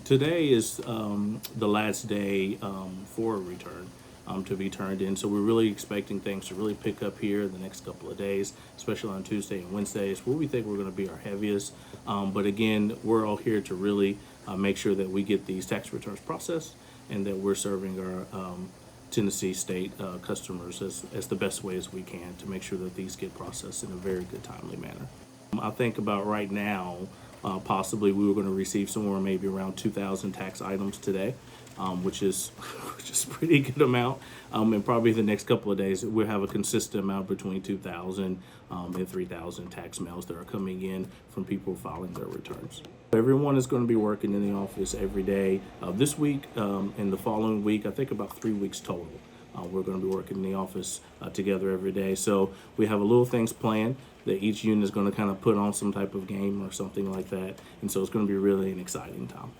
Today is the last day for a return to be turned in. So we're really expecting things to really pick up here in the next couple of days, especially on Tuesday and Wednesdays, where we think we're going to be our heaviest. But again, we're all here to really make sure that we get these tax returns processed and that we're serving our Tennessee state customers as the best way as we can to make sure that these get processed in a very good, timely manner. I think about right now, possibly we were going to receive somewhere maybe around 2,000 tax items today, which is which is a pretty good amount. And probably the next couple of days we'll have a consistent amount between 2,000 and 3,000 tax mails that are coming in from people filing their returns. Everyone is going to be working in the office every day this week and the following week. I think about 3 weeks total. We're going to be working in the office together every day. So we have a little things planned that each unit is going to kind of put on some type of game or something like that. And so it's going to be really an exciting time.